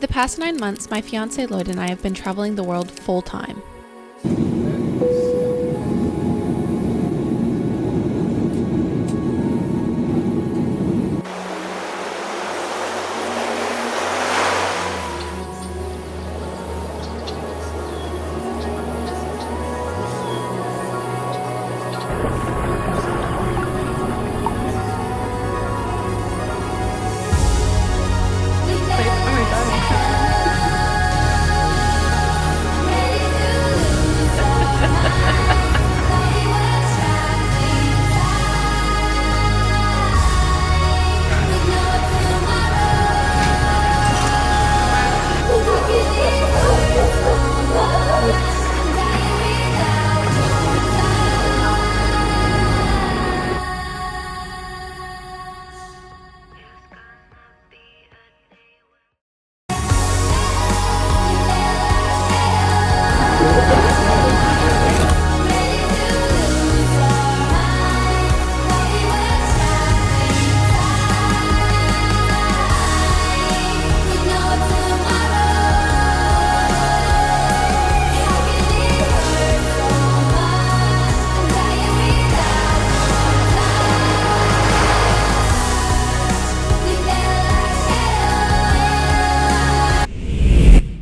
the past 9 months, my fiancé Lloyd and I have been traveling the world full-time.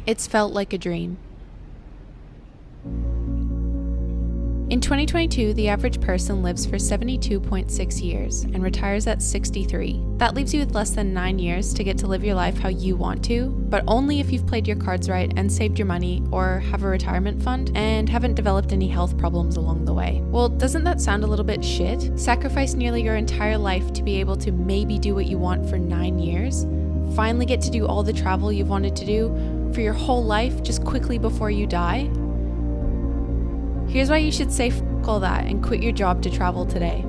It's felt like a dream. In 2022, the average person lives for 72.6 years and retires at 63. That leaves you with less than 9 years to get to live your life how you want to, but only if you've played your cards right and saved your money or have a retirement fund and haven't developed any health problems along the way. Well, doesn't that sound a little bit shit? Sacrifice nearly your entire life to be able to maybe do what you want for 9 years? Finally get to do all the travel you've wanted to do for your whole life just quickly before you die? Here's why you should say f*** all that and quit your job to travel today.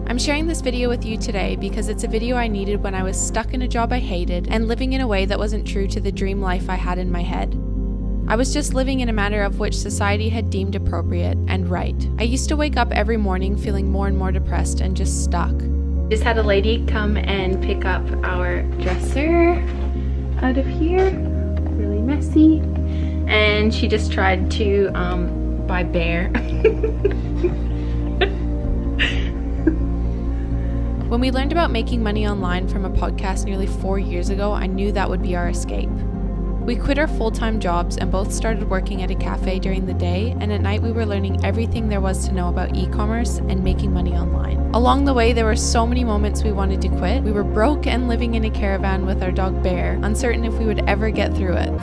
I'm sharing this video with you today because it's a video I needed when I was stuck in a job I hated and living in a way that wasn't true to the dream life I had in my head. I was just living in a manner of which society had deemed appropriate and right. I used to wake up every morning feeling more and more depressed and just stuck. Just had a lady come and pick up our dresser out of here, really messy, and she just tried to buy bear. When we learned about making money online from a podcast nearly 4 years ago, I knew that would be our escape. We quit our full-time jobs and both started working at a cafe during the day, and at night we were learning everything there was to know about e-commerce and making money online. Along the way, there were so many moments we wanted to quit. We were broke and living in a caravan with our dog Bear, uncertain if we would ever get through it.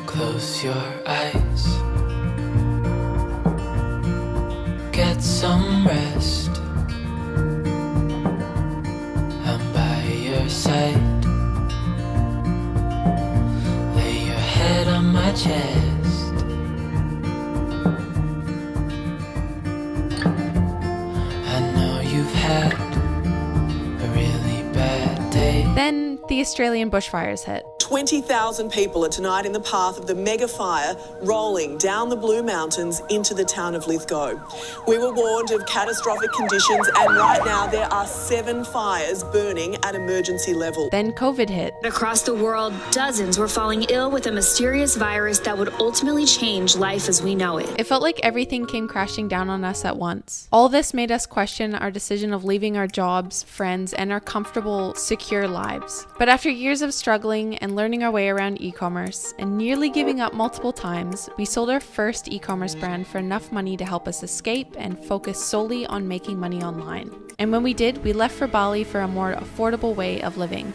Close your eyes, get some rest. Side, lay your head on my chest. I know you've had a really bad day. Then the Australian bushfires hit. 20,000 people are tonight in the path of the mega fire rolling down the Blue Mountains into the town of Lithgow. We were warned of catastrophic conditions, and right now there are 7 fires burning at emergency level. Then COVID hit. Across the world, dozens were falling ill with a mysterious virus that would ultimately change life as we know it. It felt like everything came crashing down on us at once. All this made us question our decision of leaving our jobs, friends, and our comfortable, secure lives. But after years of struggling and learning our way around e-commerce and nearly giving up multiple times, we sold our first e-commerce brand for enough money to help us escape and focus solely on making money online. And when we did, we left for Bali for a more affordable way of living.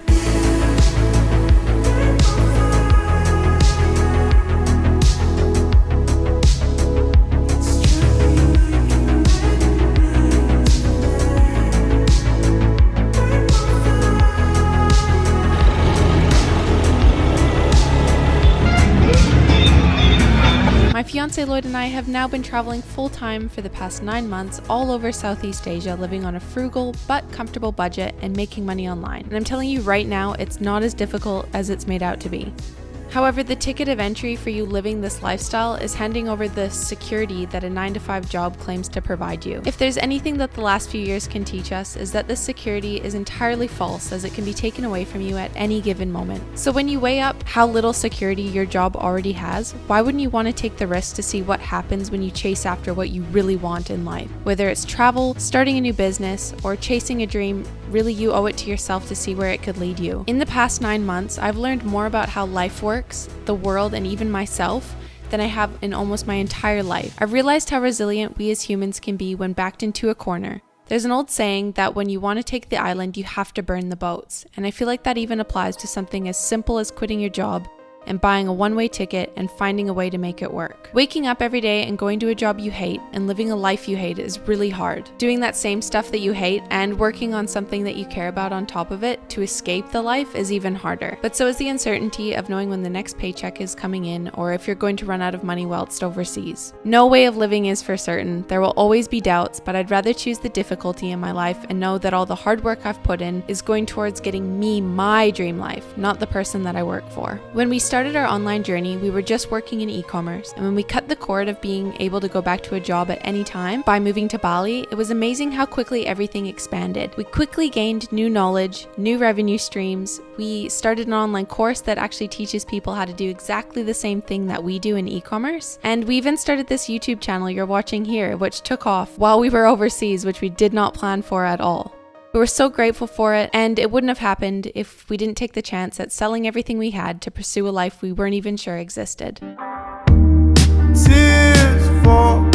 My fiancé Lloyd and I have now been traveling full-time for the past 9 months all over Southeast Asia, living on a frugal but comfortable budget and making money online. And I'm telling you right now, it's not as difficult as it's made out to be. However, the ticket of entry for you living this lifestyle is handing over the security that a 9-to-5 job claims to provide you. If there's anything that the last few years can teach us, is that this security is entirely false, as it can be taken away from you at any given moment. So when you weigh up how little security your job already has, why wouldn't you want to take the risk to see what happens when you chase after what you really want in life? Whether it's travel, starting a new business, or chasing a dream, really you owe it to yourself to see where it could lead you. In the past 9 months, I've learned more about how life works, the world, and even myself than I have in almost my entire life. I've realized how resilient we as humans can be when backed into a corner. There's an old saying that when you want to take the island, you have to burn the boats. And I feel like that even applies to something as simple as quitting your job and buying a one-way ticket and finding a way to make it work. Waking up every day and going to a job you hate and living a life you hate is really hard. Doing that same stuff that you hate and working on something that you care about on top of it to escape the life is even harder. But so is the uncertainty of knowing when the next paycheck is coming in or if you're going to run out of money whilst overseas. No way of living is for certain. There will always be doubts, but I'd rather choose the difficulty in my life and know that all the hard work I've put in is going towards getting me my dream life, not the person that I work for. When we started our online journey, we were just working in e-commerce, and when we cut the cord of being able to go back to a job at any time by moving to Bali, it was amazing how quickly everything expanded. We quickly gained new knowledge, new revenue streams. We started an online course that actually teaches people how to do exactly the same thing that we do in e-commerce, and we even started this YouTube channel you're watching here, which took off while we were overseas, which we did not plan for at all. We were so grateful for it, and it wouldn't have happened if we didn't take the chance at selling everything we had to pursue a life we weren't even sure existed. Tears fall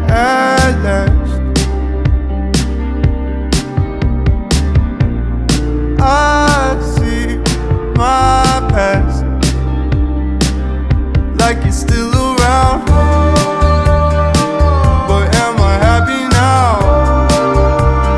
at last. I see my past like it's still around, but am I happy now?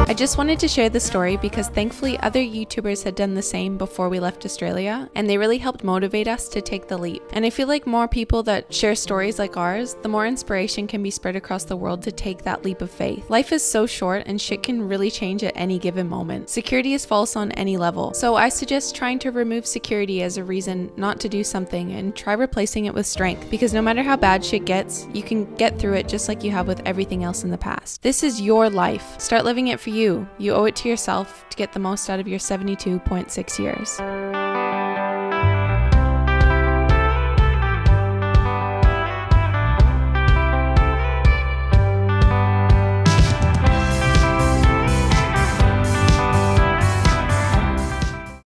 I just wanted to share this story because thankfully other YouTubers had done the same before we left Australia, and they really helped motivate us to take the leap. And I feel like more people that share stories like ours, the more inspiration can be spread across the world to take that leap of faith. Life is so short and shit can really change at any given moment. Security is false on any level. So I suggest trying to remove security as a reason not to do something and try replacing it with strength, because no matter how bad shit gets, you can get through it just like you have with everything else in the past. This is your life. Start living it for you. You owe it to yourself to get the most out of your 72.6 years.